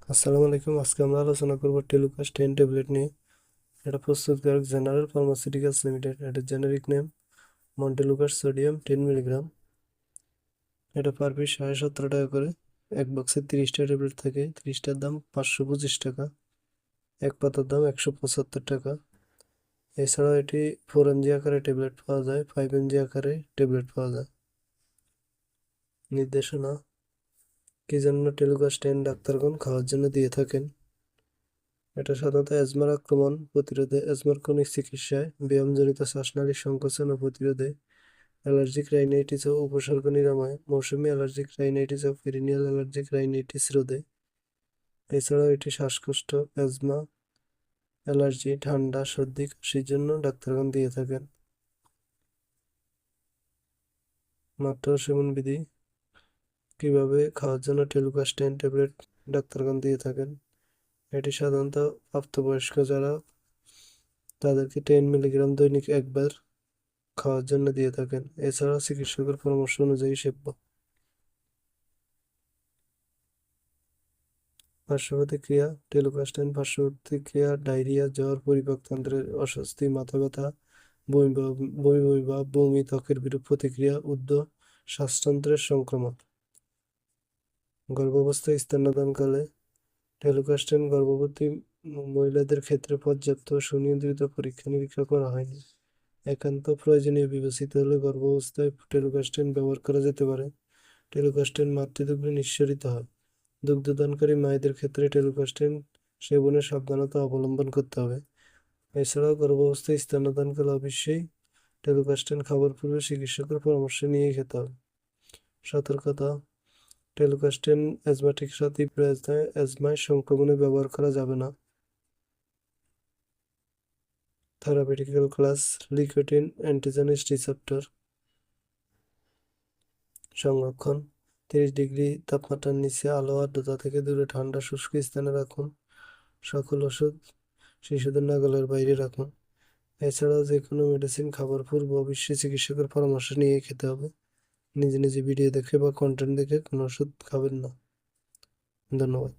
আসসালামু আলাইকুম। আজকে আমরা আলোচনা করব টেলুকাস 10 ট্যাবলেট নিয়ে। এটা প্রস্তুতকারক জেনারেল ফার্মাসিউটিক্যালস লিমিটেড। এটা generic name montelukast sodium 10 milligram. এটা পার পিস 17.5 টাকা করে। এক বক্সে 30টা ট্যাবলেট থাকে। 30টার দাম 525 টাকা। এক পাতার দাম 175 টাকা। এছাড়াও এটি 4 mg আকারে ট্যাবলেট পাওয়া যায়, 5 mg আকারে ট্যাবলেট পাওয়া যায়। নির্দেশনা: কি জন্য টেলুকাস 10 ডাক্তারগণ খাওয়ার জন্য দিয়ে থাকেন? এটা সাধারণত অ্যাজমার আক্রমণ প্রতিরোধে, অ্যাজমার ক্রনিক চিকিৎসায়, ব্যায়ামজনিত শ্বাসনালীর সংকোচন ও প্রতিরোধে, অ্যালার্জিক রাইনাইটিস ও উপসর্গ নিরাময়, মৌসুমী অ্যালার্জিক রাইনাইটিস ও পেরিনিয়াল অ্যালার্জিক রাইনাইটিস রোধে। এছাড়াও এটি শ্বাসকষ্ট, অ্যাজমা, অ্যালার্জি, ঠান্ডা, সর্দি, কাশির জন্য ডাক্তারগণ দিয়ে থাকেন। মাত্রা ও সেবন বিধি: কিভাবে খাওয়ার জন্য টেলুকাস 10 ট্যাবলেট ডাক্তারগণ দিয়ে থাকেন? এটি সাধারণত প্রাপ্তবয়স্ক যারা, তাদেরকে 10 মিলিগ্রাম দৈনিক একবার খাওয়ার জন্য দিয়ে থাকেন। এছাড়া চিকিৎসকের পরামর্শ অনুযায়ী সেব্য। পার্শ্বপ্রতিক্রিয়া: টেলুকাস্টাইন পার্শ্বপ্রতিক্রিয়া: ডায়রিয়া, জ্বর, পরিপাকতন্ত্রের অস্বস্তি, মাথা ব্যথা, বমি বা বমি, ত্বকের বিরূপ প্রতিক্রিয়া, উদ্য, শ্বাসতন্ত্রের সংক্রমণ। গর্ভাবস্থায় স্তন্যদানকালে টেলুকাস্টাইন গর্ভবতী মহিলাদের ক্ষেত্রে পর্যাপ্ত সুনিয়ন্ত্রিত পরীক্ষা নিরীক্ষা করা হয়নি। একান্ত প্রয়োজনীয় বিবেচিত হলে গর্ভাবস্থায় টেলুকাস্টাইন ব্যবহার করা যেতে পারে। টেলুকাস্টাইন মাতৃদুগ্ধে নিঃসরিত হয়। দুগ্ধদানকারী মায়েদের ক্ষেত্রে টেলুকাস্টাইন সেবনে সাবধানতা অবলম্বন করতে হবে। এছাড়াও গর্ভাবস্থায় স্তন্যদানকালে অবশ্যই টেলুকাস্টাইন খাবার পূর্বে চিকিৎসকের পরামর্শ নিয়ে খেতে হবে। সতর্কতা: টেলুকাস্টাইন অ্যাজমাটিক তীব্র অ্যাজমায় সংক্রমণে ব্যবহার করা যাবে না। Therapeutical class: leukotriene antagonist receptor. সংরক্ষণ: 30 ডিগ্রি তাপমাত্রার নিচে, আলো আর্দ্রতা থেকে দূরে, ঠান্ডা শুষ্ক স্থানে রাখুন। সকল ওষুধ শিশুদের নাগালের বাইরে রাখুন। এছাড়াও যে কোনো মেডিসিন খাবার পূর্বে অবশ্যই চিকিৎসকের পরামর্শ নিয়ে খেতে হবে। নিজে নিজে ভিডিও দেখে বা কন্টেন্ট দেখে কোনো ওষুধ খাবেন না। ধন্যবাদ।